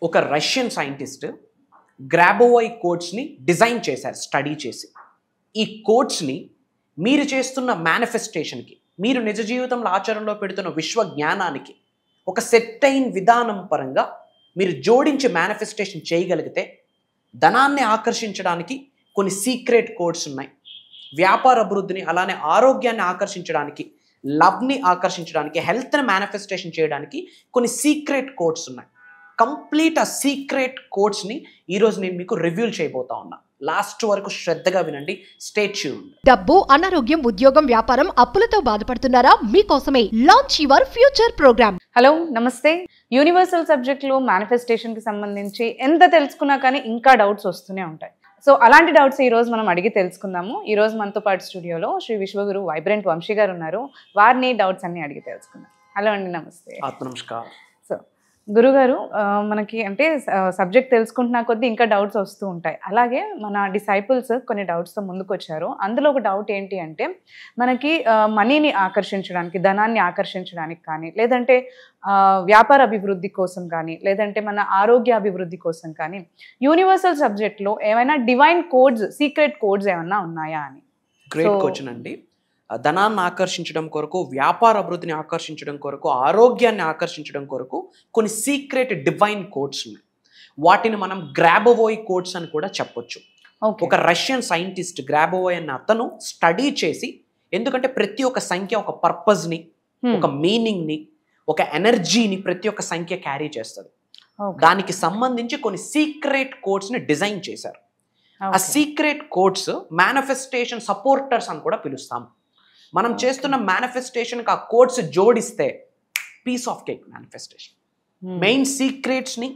ఒక Russian scientist గ్రాబోవై కోడ్స్ని design చేశారు study చేసి. ఈ కోడ్స్ని మీరు చేస్తున్న మేనిఫెస్టేషన్కి, మీరు నిజ జీవితంలో ఆచరణలో పెడుతున్న విశ్వ జ్ఞానానికి ఒక సెట్ అయిన విధానం పరంగా మీరు జోడించి మేనిఫెస్టేషన్ చేయగలిగితే ధనాన్ని ఆకర్షించడానికి కొన్ని సీక్రెట్ కోడ్స్ ఉన్నాయి. వ్యాపార అభివృద్ధిని, అలానే ఆరోగ్యాన్ని ఆకర్షించడానికి, లవ్ని ఆకర్షించడానికి, హెల్త్ని మేనిఫెస్టేషన్ చేయడానికి కొన్ని సీక్రెట్ కోడ్స్ ఉన్నాయి. కంప్లీట్ ఆ సీక్రెట్ కోడ్స్ని ఈరోజు నేను మీకు రివ్యూ చేయబోతా ఉన్నా. లాస్ట్ వరకు శ్రద్ధగా వినండి. Stay tuned. డబ్బు, అనారోగ్యం, ఉద్యోగం, వ్యాపారం, అప్పులతో బాధపడుతున్నారా? మీకోసమే launch your future programme. Hello, నమస్తే. యూనివర్సల్ సబ్జెక్టులు మేనిఫెస్టేషన్కి సంబంధించి ఎంత తెలుసుకున్నా కానీ ఇంకా డౌట్స్ వస్తూనే ఉంటాయి. సో అలాంటి డౌట్స్ ఈరోజు మనం అడిగి తెలుసుకుందాము. ఈరోజు మనతో పాటు స్టూడియోలో శ్రీ విశ్వగురు వైబ్రెంట్ వంశీ గారు ఉన్నారు. వారిని డౌట్స్ అన్ని అడిగి తెలుసుకుందాం. హలో అండి, నమస్తే. నమస్కారం. సో గురుగారు, మనకి అంటే సబ్జెక్ట్ తెలుసుకుంటున్నా కొద్దీ ఇంకా డౌట్స్ వస్తూ ఉంటాయి. అలాగే మన డిసైపుల్స్ కొన్ని డౌట్స్తో ముందుకు వచ్చారు. అందులో ఒక డౌట్ ఏంటి అంటే, మనకి మనీని ఆకర్షించడానికి, ధనాన్ని ఆకర్షించడానికి కానీ, లేదంటే వ్యాపార అభివృద్ధి కోసం కానీ, లేదంటే మన ఆరోగ్య అభివృద్ధి కోసం కానీ యూనివర్సల్ సబ్జెక్ట్లో ఏమైనా డివైన్ కోడ్స్, సీక్రెట్ కోడ్స్ ఏమన్నా ఉన్నాయా అని. గ్రేట్ క్వశ్చన్ అండి. ధనాన్ని ఆకర్షించడం కొరకు, వ్యాపార అభివృద్ధిని ఆకర్షించడం కొరకు, ఆరోగ్యాన్ని ఆకర్షించడం కొరకు కొన్ని సీక్రెట్ డివైన్ కోడ్స్ ఉన్నాయి. వాటిని మనం గ్రాబోవై కోడ్స్ అని కూడా చెప్పొచ్చు. ఒక రష్యన్ సైంటిస్ట్ గ్రాబోవై అన్న అతను స్టడీ చేసి, ఎందుకంటే ప్రతి ఒక్క సంఖ్య ఒక పర్పస్ని, ఒక మీనింగ్ని, ఒక ఎనర్జీని ప్రతి ఒక్క సంఖ్య క్యారీ చేస్తుంది. దానికి సంబంధించి కొన్ని సీక్రెట్ కోడ్స్ని డిజైన్ చేశారు. ఆ సీక్రెట్ కోడ్స్ మేనిఫెస్టేషన్ సపోర్టర్స్ అని కూడా పిలుస్తాము. మనం చేస్తున్న మేనిఫెస్టేషన్కి ఆ కోడ్స్ జోడిస్తే piece of cake manifestation. Main సీక్రెట్స్ని,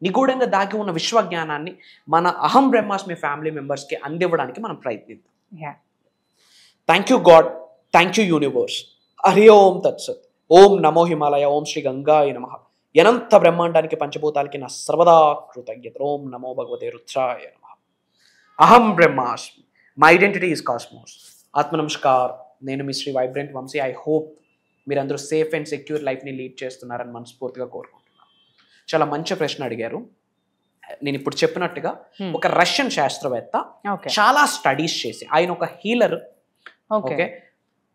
నిగూఢంగా దాగి ఉన్న విశ్వజ్ఞానాన్ని మన అహం బ్రహ్మాస్మి ఫ్యామిలీ మెంబర్స్కి అందివ్వడానికి మనం ప్రయత్నిద్దాం. Thank you God, thank you universe. Hari ఓం తత్సత్. ఓం నమో హిమాలయ, ఓం శ్రీ గంగాయ నమః. అనంత బ్రహ్మాండానికి, పంచభూతాలకి నా సర్వదా కృతజ్ఞత. ఓం నమో భగవతే రుద్రాయ నమః. అహం బ్రహ్మాస్మి, మై ఐడెంటిటీ ఈజ్ కాస్మోస్. ఆత్మ నమస్కార్. నేను మీ Shri vibrant Vamshi. I hope మీరందరూ సేఫ్ అండ్ సెక్యూర్ లైఫ్ని లీడ్ చేస్తున్నారని మనస్ఫూర్తిగా కోరుకుంటున్నాను. చాలా మంచి ప్రశ్న అడిగారు. నేను ఇప్పుడు చెప్పినట్టుగా ఒక రష్యన్ శాస్త్రవేత్త చాలా స్టడీస్ చేసి, ఆయన ఒక హీలర్. ఓకే,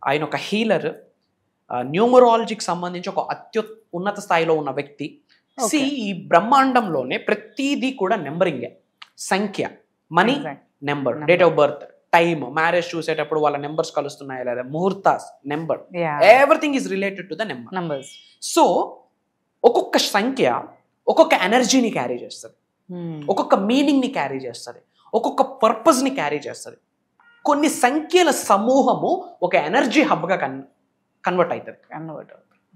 ఆయన ఒక హీలర్, న్యూమరాలజీకి సంబంధించి ఒక ఉన్నత స్థాయిలో ఉన్న వ్యక్తి. ఈ బ్రహ్మాండంలోనే ప్రతిదీ కూడా నెంబరింగే. సంఖ్య, money, number, date of birth, time, marriage చూసేటప్పుడు వాళ్ళ నెంబర్స్ కలుస్తున్నాయా లేదా, ముహూర్తాస్ number, everything is related to the numbers. So ఒక్కొక్క సంఖ్య ఒక్కొక్క ఎనర్జీని క్యారీ చేస్తుంది, ఒక్కొక్క మీనింగ్ని క్యారీ చేస్తుంది, ఒక్కొక్క పర్పస్ని క్యారీ చేస్తుంది. కొన్ని సంఖ్యల సమూహము ఒక ఎనర్జీ హబ్గా కన్వర్ట్ అవుతుంది.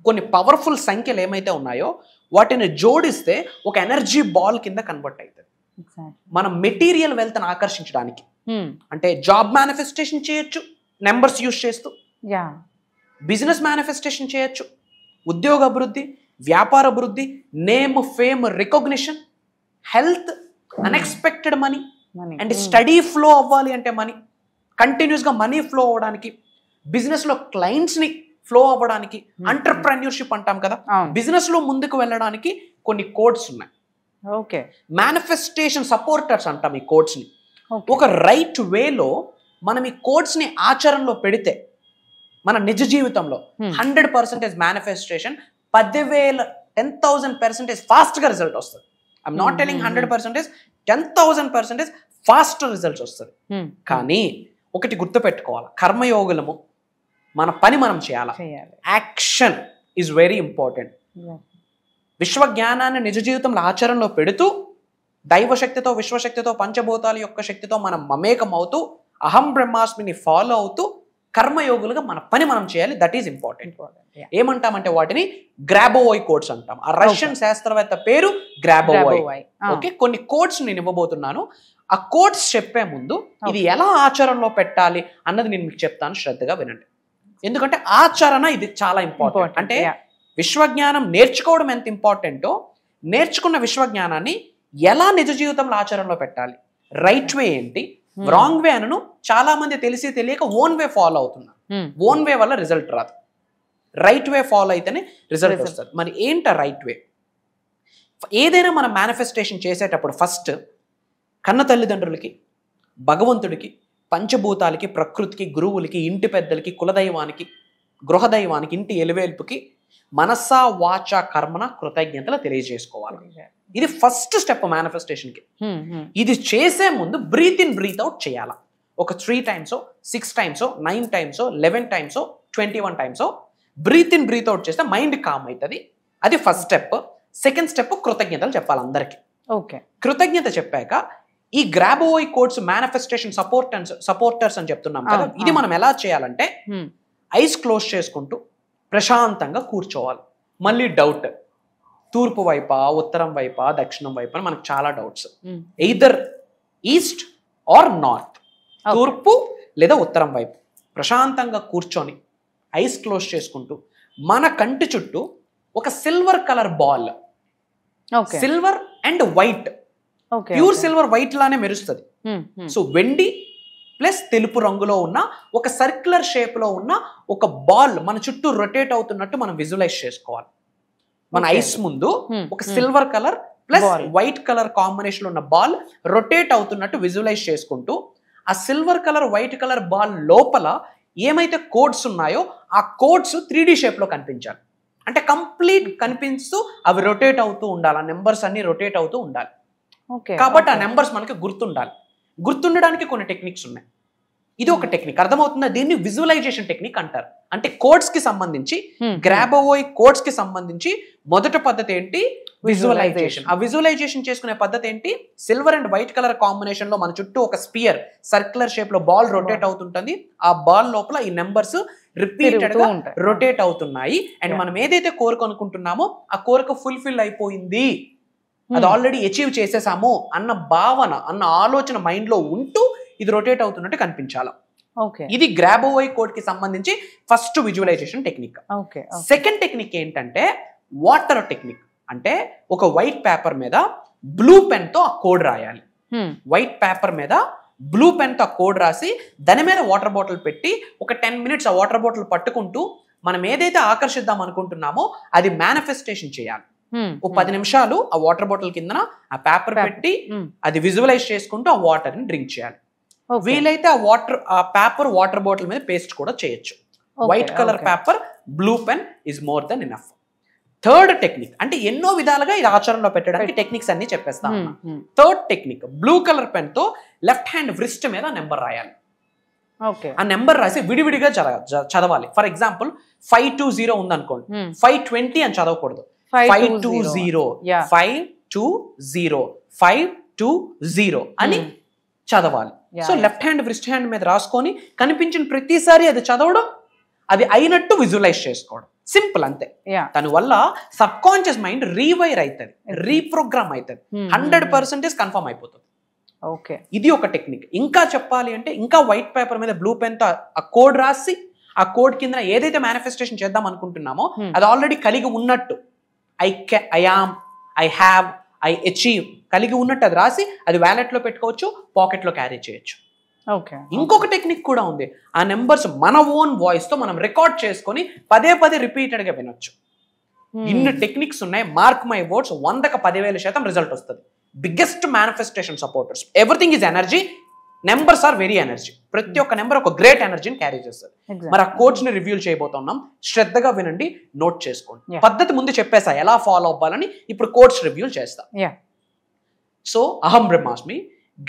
కొన్ని పవర్ఫుల్ సంఖ్యలు ఏమైతే ఉన్నాయో వాటిని జోడిస్తే ఒక ఎనర్జీ బాల్ కింద కన్వర్ట్ అవుతుంది. మనం మెటీరియల్ వెల్త్ని ఆకర్షించడానికి, అంటే జాబ్ మేనిఫెస్టేషన్ చేయొచ్చు నెంబర్స్ యూజ్ చేస్తూ, బిజినెస్ మేనిఫెస్టేషన్ చేయొచ్చు, ఉద్యోగ అభివృద్ధి, వ్యాపార అభివృద్ధి, name, fame, recognition, health, unexpected money, and study flow అవ్వాలి అంటే మనీ, కంటిన్యూస్గా మనీ ఫ్లో అవ్వడానికి, బిజినెస్లో క్లయింట్స్ని ఫ్లో అవ్వడానికి, ఎంటర్ప్రెన్యూర్షిప్ అంటాం కదా, బిజినెస్లో ముందుకు వెళ్ళడానికి కొన్ని కోడ్స్ ఉన్నాయి. ఓకే, మేనిఫెస్టేషన్ సపోర్టర్స్ అంటాం ఈ కోడ్స్ని. ఒక రైట్ వేలో మనం ఈ కోడ్స్ని ఆచరణలో పెడితే మన నిజ జీవితంలో 100% మేనిఫెస్టేషన్ 10,000% ఫాస్ట్గా రిజల్ట్ వస్తుంది. I'm not telling 100%, 10,000% fast results వస్తుంది. కానీ ఒకటి గుర్తుపెట్టుకోవాలి, కర్మయోగులము, మన పని మనం చేయాలి. Action is very important. విశ్వజ్ఞానాన్ని నిజ జీవితంలో ఆచరణలో పెడుతూ, దైవశక్తితో, విశ్వశక్తితో, పంచభూతాల యొక్క శక్తితో మనం మమేకం అవుతూ, అహం బ్రహ్మాస్మిని ఫాలో అవుతూ కర్మయోగులుగా మన పని మనం చేయాలి. That is important. ఏమంటామంటే వాటిని గ్రాబోవై కోడ్స్ అంటాం. ఆ రష్యన్ శాస్త్రవేత్త పేరు గ్రాబోవై. ఓకే, కొన్ని కోడ్స్ నేను ఇవ్వబోతున్నాను. ఆ కోడ్స్ చెప్పే ముందు ఇది ఎలా ఆచరణలో పెట్టాలి అన్నది నేను మీకు చెప్తాను. శ్రద్ధగా వినండి, ఎందుకంటే ఆచరణ ఇది చాలా ఇంపార్టెంట్. అంటే విశ్వజ్ఞానం నేర్చుకోవడం ఎంత ఇంపార్టెంటో, నేర్చుకున్న విశ్వజ్ఞానాన్ని ఎలా నిజ జీవితంలో ఆచరణలో పెట్టాలి, రైట్ వే ఏంటి, రాంగ్ వే అనను చాలా మంది తెలిసి తెలియక ఓన్ వే ఫాలో అవుతున్నారు. ఓన్ వే వల్ల రిజల్ట్ రాదు, రైట్ వే ఫాలో అయితేనే రిజల్ట్ వస్తుంది. మరి ఏంట రైట్ వే? ఏదైనా మనం మేనిఫెస్టేషన్ చేసేటప్పుడు ఫస్ట్ కన్న తల్లిదండ్రులకి, భగవంతుడికి, పంచభూతాలకి, ప్రకృతికి, గురువులకి, ఇంటి పెద్దలకి, కులదైవానికి, గృహదైవానికి, ఇంటి ఎలువేల్పుకి మనసా వాచ కర్మన కృతజ్ఞతలు తెలియజేసుకోవాలి. ఇది ఫస్ట్ స్టెప్ మేనిఫెస్టేషన్కి. ఇది చేసే ముందు బ్రీత్ ఇన్ బ్రీత్ అవుట్ చేయాలి. ఒక 3 times, 6 times, 9 times, 11 times, 21 times breathe in breathe out చేస్తే మైండ్ కామ్ అవుతుంది. అది ఫస్ట్ స్టెప్. సెకండ్ స్టెప్ కృతజ్ఞతలు చెప్పాలి అందరికి. ఓకే, కృతజ్ఞత చెప్పాక ఈ గ్రాబోవై కోడ్స్ మేనిఫెస్టేషన్ సపోర్టర్స్ అని చెప్తున్నాం కదా, ఇది మనం ఎలా చేయాలంటే ఐస్ క్లోజ్ చేసుకుంటూ ప్రశాంతంగా కూర్చోవాలి. మళ్ళీ డౌట్, తూర్పు వైపా, ఉత్తరం వైపా, దక్షిణం వైపా అని మనకు చాలా doubts. Either east are north, తూర్పు లేదా ఉత్తరం వైపు ప్రశాంతంగా కూర్చొని ఐస్ క్లోజ్ చేసుకుంటూ మన కంటి చుట్టూ ఒక silver colour ball, silver and white, pure silver white లానే మెరుస్తుంది. సో వెండి ప్లస్ తెలుపు రంగులో ఉన్న ఒక సర్క్యులర్ షేప్ లో ఉన్న ఒక బాల్ మన చుట్టూ రొటేట్ అవుతున్నట్టు మనం విజువలైజ్ చేసుకోవాలి. మన ఐస్ ముందు ఒక silver colour plus white colour combination ఉన్న బాల్ రొటేట్ అవుతున్నట్టు విజువలైజ్ చేసుకుంటూ ఆ silver colour white colour ball లోపల ఏమైతే కోడ్స్ ఉన్నాయో ఆ కోడ్స్ 3D షేప్ లో కనిపించాలి. అంటే కంప్లీట్ కనిపిస్తూ అవి రొటేట్ అవుతూ ఉండాలి. ఆ నెంబర్స్ అన్ని రొటేట్ అవుతూ ఉండాలి. కాబట్టి ఆ నెంబర్స్ మనకి గుర్తుండాలి. గుర్తుండడానికి కొన్ని టెక్నిక్స్ ఉన్నాయి. ఇది ఒక టెక్నిక్, అర్థమవుతుందా? దీన్ని విజువలైజేషన్ టెక్నిక్ అంటారు. అంటే కోడ్స్ కి సంబంధించి, గ్రాబోవై కోడ్స్ కి సంబంధించి మొదటి పద్ధతి ఏంటి? విజువలైజేషన్. ఆ విజువలైజేషన్ చేసుకునే పద్ధతి ఏంటి? Silver and white colour combination లో మన చుట్టూ ఒక స్పియర్ సర్క్యులర్ షేప్ లో బాల్ రొటేట్ అవుతుంటుంది. ఆ బాల్ లోపల ఈ నెంబర్స్ రిపీటెడ్ గా రొటేట్ అవుతున్నాయి. అండ్ మనం ఏదైతే కోరిక అనుకుంటున్నామో ఆ కోరిక ఫుల్ఫిల్ అయిపోయింది, అది ఆల్రెడీ అచీవ్ చేసేసాము అన్న భావన, అన్న ఆలోచన మైండ్ లో ఉంటూ ఇది రొటేట్ అవుతున్నట్టు కనిపించాలి. ఇది గ్రాబోవై కోడ్ కి సంబంధించి first visualisation technique. Second technique ఏంటంటే వాటర్ టెక్నిక్. అంటే ఒక వైట్ పేపర్ మీద బ్లూ పెన్ తో ఆ కోడ్ రాయాలి. వైట్ పేపర్ మీద బ్లూ పెన్ తో ఆ కోడ్ రాసి దాని మీద వాటర్ బాటిల్ పెట్టి ఒక 10 minutes ఆ వాటర్ బాటిల్ పట్టుకుంటూ మనం ఏదైతే ఆకర్షిద్దాం అనుకుంటున్నామో అది మేనిఫెస్టేషన్ చేయాలి. ఓ 10 నిమిషాలు ఆ వాటర్ బాటిల్ కిందన ఆ పేపర్ పెట్టి అది విజువలైజ్ చేసుకుంటూ ఆ వాటర్ ని డ్రింక్ చేయాలి. వీలైతే ఆ పేపర్ వాటర్ బాటిల్ మీద పేస్ట్ కూడా చేయొచ్చు. White colour paper, blue pen is more than enough. Third technique, అంటే ఎన్నో విధాలుగా ఇది ఆచరణలో పెట్టడానికి టెక్నిక్స్ అన్ని చెప్పేస్తా ఉన్నా. Third technique, blue colour pen తో లెఫ్ట్ హ్యాండ్ వ్రిస్ట్ మీద నెంబర్ రాయాలి. ఆ నెంబర్ రాసి విడివిడిగా చదవాలి. ఫర్ ఎగ్జాంపుల్ 520 ఉందనుకోండి, 520 అని చదవకూడదు. 520 520 520 అని చదవాలి. So left hand wrist hand మీద రాసుకొని కనిపించిన ప్రతిసారి అది చదవడం, అది అయినట్టు విజువలైజ్ చేసుకోవడం. సింపుల్, అంతే. దాని వల్ల సబ్ కాన్షియస్ మైండ్ రీవైర్ అవుతుంది, రీప్రోగ్రామ్ అవుతుంది, 100% కన్ఫర్మ్ అయిపోతుంది. ఇది ఒక టెక్నిక్. ఇంకా చెప్పాలి అంటే ఇంకా వైట్ పేపర్ మీద బ్లూ పెన్ తో ఆ కోడ్ రాసి ఆ కోడ్ కింద ఏదైతే మేనిఫెస్టేషన్ చేద్దాం అనుకుంటున్నామో అది ఆల్రెడీ కలిగి ఉన్నట్టు, I am, I have, I achieve కలిగి ఉన్నట్టు అది రాసి అది వ్యాలెట్ లో పెట్టుకోవచ్చు, పాకెట్ లో క్యారీ చేయొచ్చు. ఇంకొక టెక్నిక్ కూడా ఉంది. ఆ నెంబర్స్ మన ఓన్ వాయిస్ తో మనం రికార్డ్ చేసుకొని పదే పదే రిపీటెడ్ గా వినొచ్చు. ఇన్ని టెక్నిక్స్ ఉన్నాయి. మార్క్ మై వర్డ్స్, 100కి 10,000% రిజల్ట్ వస్తుంది. Biggest manifestation supporters. Everything is energy, numbers are very energy. ప్రతి ఒక్క నెంబర్ ఒక గ్రేట్ ఎనర్జీని క్యారీ చేస్తుంది. మరి ఆ కోడ్స్ ని రివ్యూ చేయబోతున్నాం. శ్రద్ధగా వినండి, నోట్ చేసుకోండి. పద్ధతి ముందు చెప్పేసా ఎలా ఫాలో అవ్వాలని, ఇప్పుడు కోడ్స్ రివ్యూ చేస్తా. సో అహం బ్రహ్మాస్మి,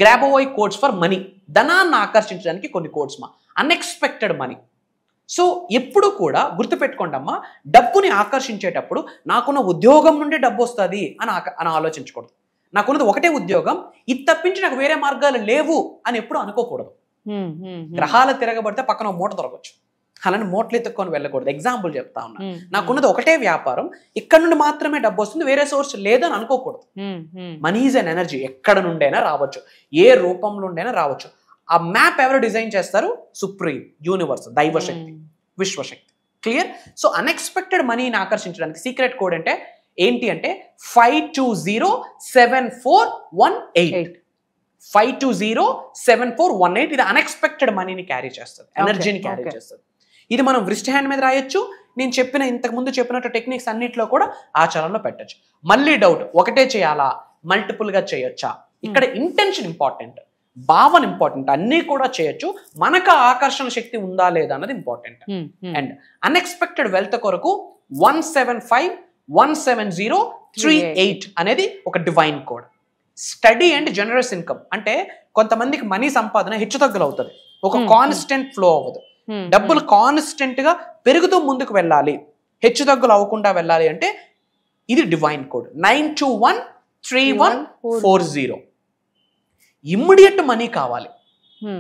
గ్రాబోవై కోడ్స్ ఫర్ మనీ, ధనాన్ని ఆకర్షించడానికి కొన్ని కోడ్స్ మా. Unexpected money. సో ఎప్పుడు కూడా గుర్తుపెట్టుకోండి అమ్మా, డబ్బుని ఆకర్షించేటప్పుడు నాకున్న ఉద్యోగం నుండి డబ్బు వస్తుంది అని ఆలోచించకూడదు. నాకున్నది ఒకటే ఉద్యోగం, ఇది తప్పించి నాకు వేరే మార్గాలు లేవు అని ఎప్పుడు అనుకోకూడదు. గ్రహాలు తిరగబడితే పక్కన మూట దొరకవచ్చు, అలానే మూటలు ఎత్తుక్కొని వెళ్ళకూడదు. ఎగ్జాంపుల్ చెప్తా ఉన్నా, నాకున్నది ఒకటే వ్యాపారం, ఇక్కడ నుండి మాత్రమే డబ్బు వస్తుంది, వేరే సోర్స్ లేదని అనుకోకూడదు. మనీ ఈజ్ అన్ ఎనర్జీ, ఎక్కడ నుండైనా రావచ్చు, ఏ రూపంలో ఉండైనా రావచ్చు. ఆ మ్యాప్ ఎవరు డిజైన్ చేస్తారు? సుప్రీం, యూనివర్స్, దైవశక్తి, విశ్వశక్తి. క్లియర్? సో అన్ఎక్స్పెక్టెడ్ మనీని ఆకర్షించడానికి సీక్రెట్ కోడ్ అంటే ఏంటి అంటే 5207418. 5207418 ఇది అన్ఎక్స్పెక్టెడ్ మనీని క్యారీ చేస్తుంది, ఎనర్జీని క్యారీ చేస్తుంది. ఇది మనం వ్రిస్ట్ హ్యాండ్ మీద రాయొచ్చు, నేను ఇంతకుముందు చెప్పినట్టు టెక్నిక్స్ అన్నిట్లో కూడా ఆచరణలో పెట్టచ్చు. మళ్ళీ డౌట్, ఒకటే చేయాలా మల్టిపుల్గా చేయొచ్చా? ఇక్కడ ఇంటెన్షన్ ఇంపార్టెంట్, భావన ఇంపార్టెంట్. అన్నీ కూడా చేయొచ్చు, మనకు ఆకర్షణ శక్తి ఉందా లేదా అన్నది ఇంపార్టెంట్. అండ్ అన్ఎక్స్పెక్టెడ్ వెల్త్ కొరకు 175170338 అనేది ఒక divine code. Study and generous income అంటే కొంతమందికి మనీ సంపాదన హెచ్చుతగ్గులు అవుతుంది, ఒక కాన్స్టెంట్ ఫ్లో అవ్వదు. డబ్బులు కాన్స్టెంట్ గా పెరుగుతూ ముందుకు వెళ్ళాలి, హెచ్చుతగ్గులు అవ్వకుండా వెళ్ళాలి అంటే ఇది డివైన్ కోడ్ 92131440. ఇమ్మీడియట్ మనీ కావాలి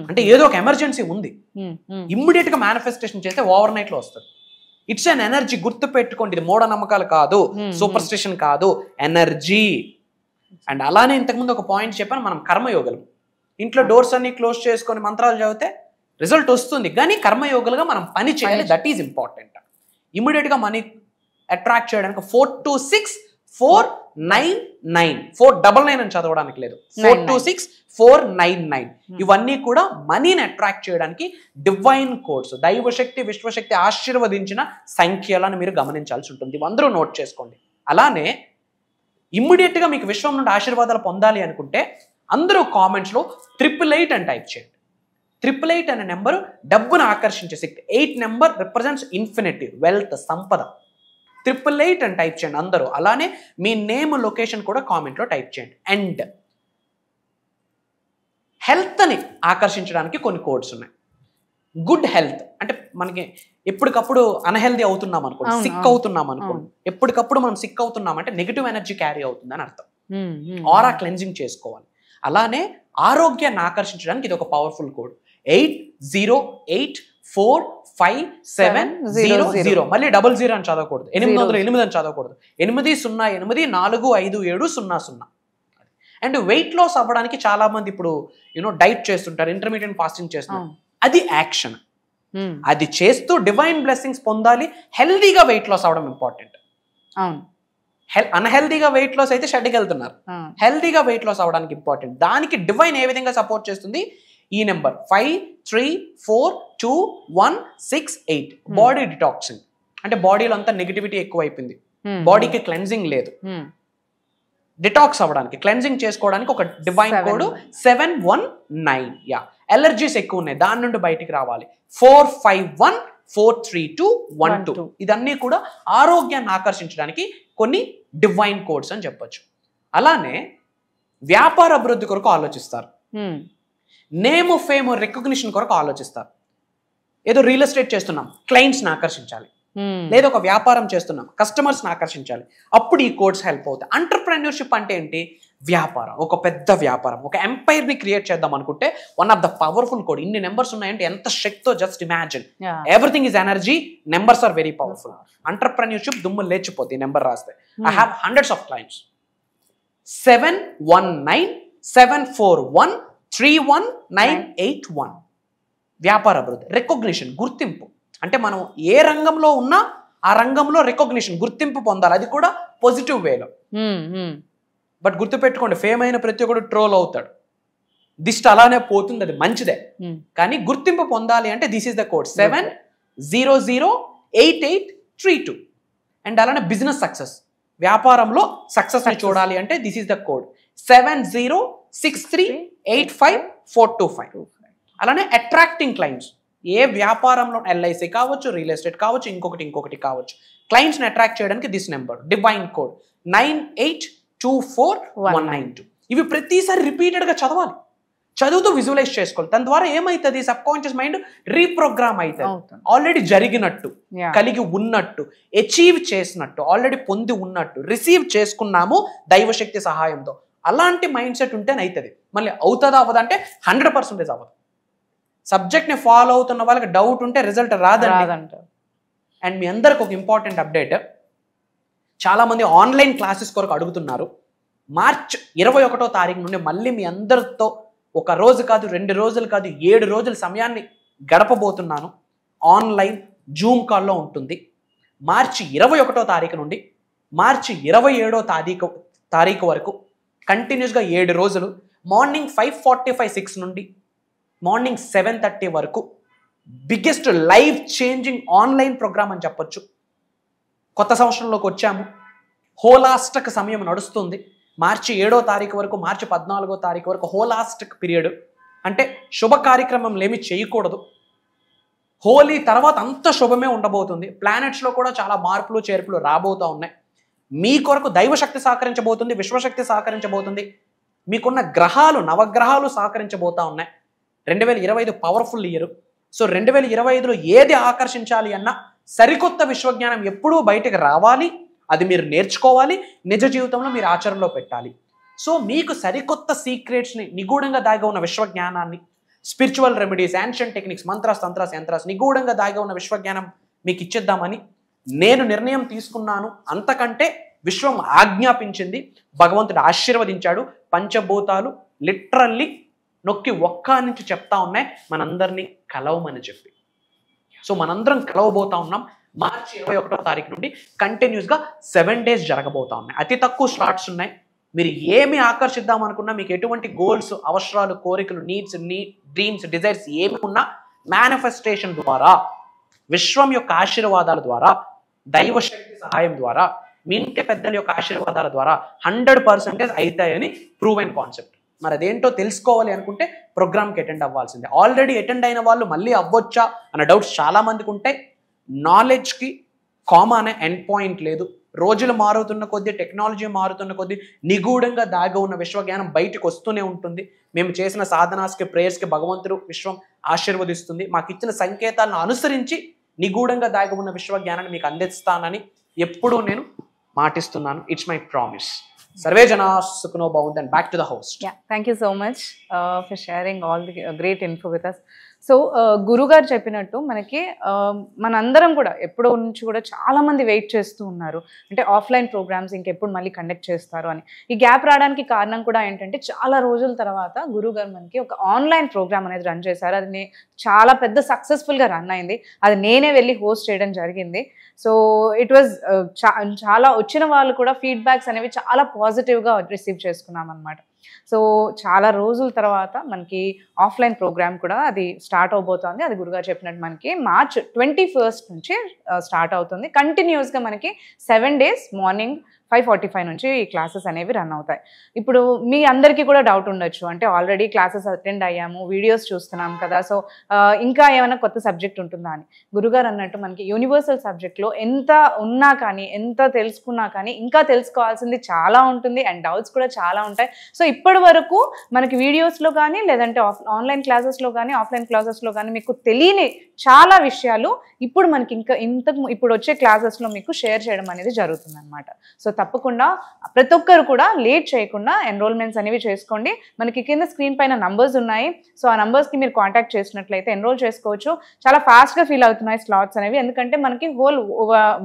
అంటే ఏదో ఒక ఎమర్జెన్సీ ఉంది, ఇమ్మీడియట్ గా మేనిఫెస్టేషన్ చేస్తే ఓవర్ నైట్ లో వస్తుంది. ఇట్స్ అన్ ఎనర్జీ, గుర్తు పెట్టుకోండి. ఇది మూఢనమ్మకాలు కాదు, సూపర్ స్టిషన్ కాదు, ఎనర్జీ. అండ్ అలానే ఇంతకుముందు ఒక పాయింట్ చెప్పాను, మనం కర్మయోగులం. ఇంట్లో డోర్స్ అన్ని క్లోజ్ చేసుకొని మంత్రాలు చదివితే రిజల్ట్ వస్తుంది, కానీ కర్మయోగులుగా మనం పని చేయాలి. That is important. ఇమ్మీడియట్ గా మనీ అట్రాక్ట్ చేయడానికి 426499 499 అని చదవడానికి లేదు, 426499 ఇవన్నీ కూడా మనీని అట్రాక్ట్ చేయడానికి డివైన్ కోడ్స్, దైవశక్తి విశ్వశక్తి ఆశీర్వదించిన సంఖ్యలను మీరు గమనించాల్సి ఉంటుంది. అందరూ నోట్ చేసుకోండి. అలానే ఇమ్మీడియట్ గా మీకు విశ్వం నుండి ఆశీర్వాదాలు పొందాలి అనుకుంటే అందరూ కామెంట్స్ లో 888 అని టైప్ చేయండి. 888 అనే నెంబర్ డబ్బును ఆకర్షించే శక్తి. 8 నెంబర్ రిప్రజెంట్స్ ఇన్ఫినిటీ, వెల్త్, సంపద. 888 అని టైప్ చేయండి అందరూ. అలానే మీ నేమ్, లొకేషన్ కూడా కామెంట్లో టైప్ చేయండి. అండ్ హెల్త్ని ఆకర్షించడానికి కొన్ని కోడ్స్ ఉన్నాయి. గుడ్ హెల్త్ అంటే మనకి ఎప్పటికప్పుడు అన్హెల్దీ అవుతున్నాం అనుకోండి, సిక్ అవుతున్నాం అనుకోండి, ఎప్పటికప్పుడు మనం సిక్ అవుతున్నాం అంటే నెగిటివ్ ఎనర్జీ క్యారీ అవుతుందని అర్థం. ఆరా క్లెన్జింగ్ చేసుకోవాలి. అలానే ఆరోగ్యాన్ని ఆకర్షించడానికి ఇది ఒక పవర్ఫుల్ కోడ్ 80845700. మళ్ళీ 00 అని చదవకూడదు, 808 అని చదవకూడదు, 80845700. అండ్ వెయిట్ లాస్ అవ్వడానికి చాలా మంది ఇప్పుడు డైట్ చేస్తుంటారు, ఇంటర్మీడియట్ ఫాస్టింగ్ చేస్తున్నారు. అది యాక్షన్, అది చేస్తూ డివైన్ బ్లెస్సింగ్స్ పొందాలి. హెల్దీగా వెయిట్ లాస్ అవ్వడం ఇంపార్టెంట్. అన్హెల్దీగా వెయిట్ లాస్ అయితే షెడ్కి వెళ్తున్నారు, హెల్దీగా వెయిట్ లాస్ అవ్వడానికి ఇంపార్టెంట్. దానికి డివైన్ ఏ విధంగా సపోర్ట్ చేస్తుంది? ఈ నెంబర్ 53421168. బాడీ డిటాక్సింగ్ అంటే బాడీలో అంతా నెగిటివిటీ ఎక్కువైపోయింది, బాడీకి క్లెన్జింగ్ లేదు. డిటాక్స్ అవ్వడానికి, క్లెన్జింగ్ చేసుకోవడానికి ఒక డివైన్ కోడ్ 719. ఎలర్జీస్ ఎక్కువ ఉన్నాయి, దాని నుండి బయటికి రావాలి 45143212. ఇదన్నీ కూడా ఆరోగ్యాన్ని ఆకర్షించడానికి కొన్ని డివైన్ కోడ్స్ అని చెప్పొచ్చు. అలానే వ్యాపార అభివృద్ధి కొరకు ఆలోచిస్తారు, నేమ్, ఫేమ్, రికగ్నిషన్ కొరకు ఆలోచిస్తారు. ఏదో రియల్ ఎస్టేట్ చేస్తున్నాం, క్లయింట్స్ని ఆకర్షించాలి, లేదా ఒక వ్యాపారం చేస్తున్నాం, కస్టమర్స్ని ఆకర్షించాలి, అప్పుడు ఈ కోడ్స్ హెల్ప్ అవుతాయి. ఎంటర్‌ప్రెన్యూర్‌షిప్ అంటే ఏంటి? వ్యాపారం, ఒక పెద్ద వ్యాపారం, ఒక ఎంపైర్ని క్రియేట్ చేద్దాం అనుకుంటే one of the powerful code. ఇన్ని నెంబర్స్ ఉన్నాయంటే ఎంత శక్తితో just imagine. Everything is energy, numbers are very powerful. Entrepreneurship దుమ్ము లేచిపోతుంది ఈ నెంబర్ రాస్తే. I have hundreds of clients. 7197413191. వ్యాపార అభివృద్ధి. రికగ్నిషన్, గుర్తింపు అంటే మనం ఏ రంగంలో ఉన్నా ఆ రంగంలో రికగ్నిషన్, గుర్తింపు పొందాలి, అది కూడా పాజిటివ్ వేలో. బట్ గుర్తుపెట్టుకోండి, ఫేమ్ అయిన ప్రతి ఒక్కడు ట్రోల్ అవుతాడు, దిష్టి అలానే పోతుంది, అది మంచిదే. కానీ గుర్తింపు పొందాలి అంటే this is the code 7008832. And అలానే బిజినెస్ సక్సెస్, వ్యాపారంలో సక్సెస్ ని చూడాలి అంటే దిస్ ఈస్ ద కోడ్ 7063854425. అలానే అట్రాక్టింగ్ క్లయింట్స్, ఏ వ్యాపారంలో ఎల్ఐసి కావచ్చు, రియల్ ఎస్టేట్ కావచ్చు, ఇంకొకటి కావచ్చు, క్లయింట్స్ని అట్రాక్ట్ చేయడానికి దిస్ నెంబర్ డివైన్ కోడ్ 98249192. ఇవి ప్రతిసారి రిపీటెడ్గా చదవాలి, చదువుతూ విజువలైజ్ చేసుకోవాలి. దాని ద్వారా ఏమవుతుంది? సబ్ కాన్షియస్ మైండ్ రీప్రోగ్రామ్ అవుతుంది. ఆల్రెడీ జరిగినట్టు, కలిగి ఉన్నట్టు, అచీవ్ చేసినట్టు, ఆల్రెడీ పొంది ఉన్నట్టు, రిసీవ్ చేసుకున్నాము దైవశక్తి సహాయంతో. అలాంటి మైండ్ సెట్ ఉంటేనే అవుతుంది. మళ్ళీ అవుతుందా అవ్వదంటే 100% అవ్వదు. సబ్జెక్ట్ని ఫాలో అవుతున్న వాళ్ళకి డౌట్ ఉంటే రిజల్ట్ రాదంట. అండ్ మీ అందరికి ఒక ఇంపార్టెంట్ అప్డేట్, చాలామంది ఆన్లైన్ క్లాసెస్ కొరకు అడుగుతున్నారు. మార్చ్ 21వ తారీఖు నుండి మళ్ళీ మీ అందరితో ఒక రోజు కాదు, 2 రోజులు కాదు, 7 రోజుల సమయాన్ని గడపబోతున్నాను. ఆన్లైన్ జూమ్ కాల్లో ఉంటుంది. మార్చి 21వ తారీఖు నుండి మార్చి 27వ తారీఖు వరకు కంటిన్యూస్గా 7 రోజులు, మార్నింగ్ 5:45-6 నుండి మార్నింగ్ 7:30 వరకు biggest life changing online programme అని చెప్పొచ్చు. కొత్త సంవత్సరంలోకి వచ్చాము. హోలాస్టక్ సమయం నడుస్తుంది. మార్చి 7వ తారీఖు వరకు, మార్చి 14వ తారీఖు వరకు హోలాస్టక్ పీరియడ్. అంటే శుభ కార్యక్రమం ఏమి చేయకూడదు. హోలీ తర్వాత అంత శుభమే ఉండబోతుంది. ప్లానెట్స్లో కూడా చాలా మార్పులు చేర్పులు రాబోతూ ఉన్నాయి. మీ కొరకు దైవశక్తి సహకరించబోతుంది, విశ్వశక్తి సహకరించబోతుంది. మీకున్న గ్రహాలు, నవగ్రహాలు సహకరించబోతూ ఉన్నాయి. 2025 పవర్ఫుల్ ఇయర్. సో 2025లో ఏది ఆకర్షించాలి అన్నా సరికొత్త విశ్వజ్ఞానం ఎప్పుడూ బయటకు రావాలి. అది మీరు నేర్చుకోవాలి, నిజ జీవితంలో మీరు ఆచరణలో పెట్టాలి. సో మీకు సరికొత్త సీక్రెట్స్ని, నిగూఢంగా దాగి ఉన్న విశ్వజ్ఞానాన్ని, spiritual remedies, ancient techniques, mantras, tantras, yantras, నిగూఢంగా దాగి ఉన్న విశ్వజ్ఞానం మీకు ఇచ్చేద్దామని నేను నిర్ణయం తీసుకున్నాను. అంతకంటే విశ్వం ఆజ్ఞాపించింది, భగవంతుడు ఆశీర్వదించాడు. పంచభూతాలు లిటరల్లీ నొక్కి ఒక్క నుంచి చెప్తా ఉన్నాయి మనందరినీ కలవమని చెప్పి. సో మనందరం కలవబోతా ఉన్నాం. మార్చి 21వ తారీఖు నుండి కంటిన్యూస్గా 7 days జరగబోతా ఉన్నాయి. అతి తక్కువ స్లాట్స్ ఉన్నాయి. మీరు ఏమి ఆకర్షిద్దాం అనుకున్నా, మీకు ఎటువంటి గోల్స్, అవసరాలు, కోరికలు, నీడ్స్, డ్రీమ్స్, డిజైర్స్ ఏమి ఉన్నా మేనిఫెస్టేషన్ ద్వారా, విశ్వం యొక్క ఆశీర్వాదాల ద్వారా, దైవశక్తి సహాయం ద్వారా, మీ ఇంటి పెద్దల యొక్క ఆశీర్వాదాల ద్వారా 100% అవుతాయని ప్రూవెన్ కాన్సెప్ట్. మరి అదేంటో తెలుసుకోవాలి అనుకుంటే ప్రోగ్రామ్కి అటెండ్ అవ్వాల్సిందే. ఆల్రెడీ అటెండ్ అయిన వాళ్ళు మళ్ళీ అవ్వచ్చా అన్న డౌట్స్ చాలామందికి ఉంటాయి. నాలెడ్జ్కి కామా అనే ఎండ్ పాయింట్ లేదు. రోజులు మారుతున్న కొద్దీ, టెక్నాలజీ మారుతున్న కొద్దీ నిగూఢంగా దాగి ఉన్న విశ్వజ్ఞానం బయటకు వస్తూనే ఉంటుంది. మేము చేసిన సాధనాస్కి, ప్రేయర్స్కి భగవంతుడు, విశ్వం ఆశీర్వదిస్తుంది. మాకు ఇచ్చిన సంకేతాలను అనుసరించి నిగూఢంగా దాగి ఉన్న విశ్వజ్ఞానాన్ని మీకు అందిస్తానని ఎప్పుడూ నేను మాటిస్తున్నాను. It's my promise. సర్వే జనా సుఖనో భవంతు. And back to the host. Thank you so much for sharing all the great info with us. So గురుగారు చెప్పినట్టు మనకి మనందరం కూడా ఎప్పుడో నుంచి కూడా చాలామంది వెయిట్ చేస్తూ ఉన్నారు. అంటే ఆఫ్లైన్ ప్రోగ్రామ్స్ ఇంకెప్పుడు మళ్ళీ కండక్ట్ చేస్తారు అని. ఈ గ్యాప్ రావడానికి కారణం కూడా ఏంటంటే, చాలా రోజుల తర్వాత గురుగారు మనకి ఒక ఆన్లైన్ ప్రోగ్రామ్ అనేది రన్ చేశారు. అది చాలా పెద్ద సక్సెస్ఫుల్గా రన్ అయింది. అది నేనే వెళ్ళి హోస్ట్ చేయడం జరిగింది. సో ఇట్ వాజ్ చాలా వచ్చిన వాళ్ళు కూడా ఫీడ్బ్యాక్స్ అనేవి చాలా పాజిటివ్గా రిసీవ్ చేసుకున్నాం అనమాట. సో చాలా రోజుల తర్వాత మనకి ఆఫ్లైన్ ప్రోగ్రామ్ కూడా అది స్టార్ట్ అవబోతోంది. అది గురుగారు చెప్పినట్టు మనకి మార్చ్ 21st నుంచి స్టార్ట్ అవుతుంది. కంటిన్యూస్గా మనకి 7 days మార్నింగ్ 5:45 నుంచి ఈ క్లాసెస్ అనేవి రన్ అవుతాయి. ఇప్పుడు మీ అందరికీ కూడా డౌట్ ఉండొచ్చు, అంటే ఆల్రెడీ క్లాసెస్ అటెండ్ అయ్యాము, వీడియోస్ చూస్తున్నాం కదా, సో ఇంకా ఏమైనా కొత్త సబ్జెక్ట్ ఉంటుందా అని. గురుగారు అన్నట్టు మనకి యూనివర్సల్ సబ్జెక్ట్లో ఎంత ఉన్నా కానీ, ఎంత తెలుసుకున్నా కానీ ఇంకా తెలుసుకోవాల్సింది చాలా ఉంటుంది అండ్ డౌట్స్ కూడా చాలా ఉంటాయి. సో ఇప్పటి వరకు మనకి వీడియోస్లో కానీ, లేదంటే ఆన్లైన్ క్లాసెస్లో కానీ, ఆఫ్లైన్ క్లాసెస్లో కానీ మీకు తెలియని చాలా విషయాలు ఇప్పుడు మనకి ఇప్పుడు వచ్చే క్లాసెస్లో మీకు షేర్ చేయడం అనేది జరుగుతుంది అనమాట. సో తప్పకుండా ప్రతి ఒక్కరు కూడా లేట్ చేయకుండా ఎన్రోల్మెంట్స్ అనేవి చేసుకోండి. మనకి కింద స్క్రీన్ పైన నంబర్స్ ఉన్నాయి. సో ఆ నంబర్స్కి మీరు కాంటాక్ట్ చేసినట్లయితే ఎన్రోల్ చేసుకోవచ్చు. చాలా ఫాస్ట్గా ఫీల్ అవుతున్నాయి స్లాట్స్ అనేవి, ఎందుకంటే మనకి హోల్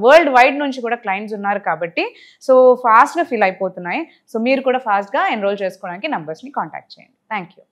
వరల్డ్ వైడ్ నుంచి కూడా క్లయింట్స్ ఉన్నారు కాబట్టి సో ఫాస్ట్గా ఫీల్ అయిపోతున్నాయి. సో మీరు కూడా ఫాస్ట్గా ఎన్రోల్ చేసుకోవడానికి నంబర్స్ని కాంటాక్ట్ చేయండి. Thank you.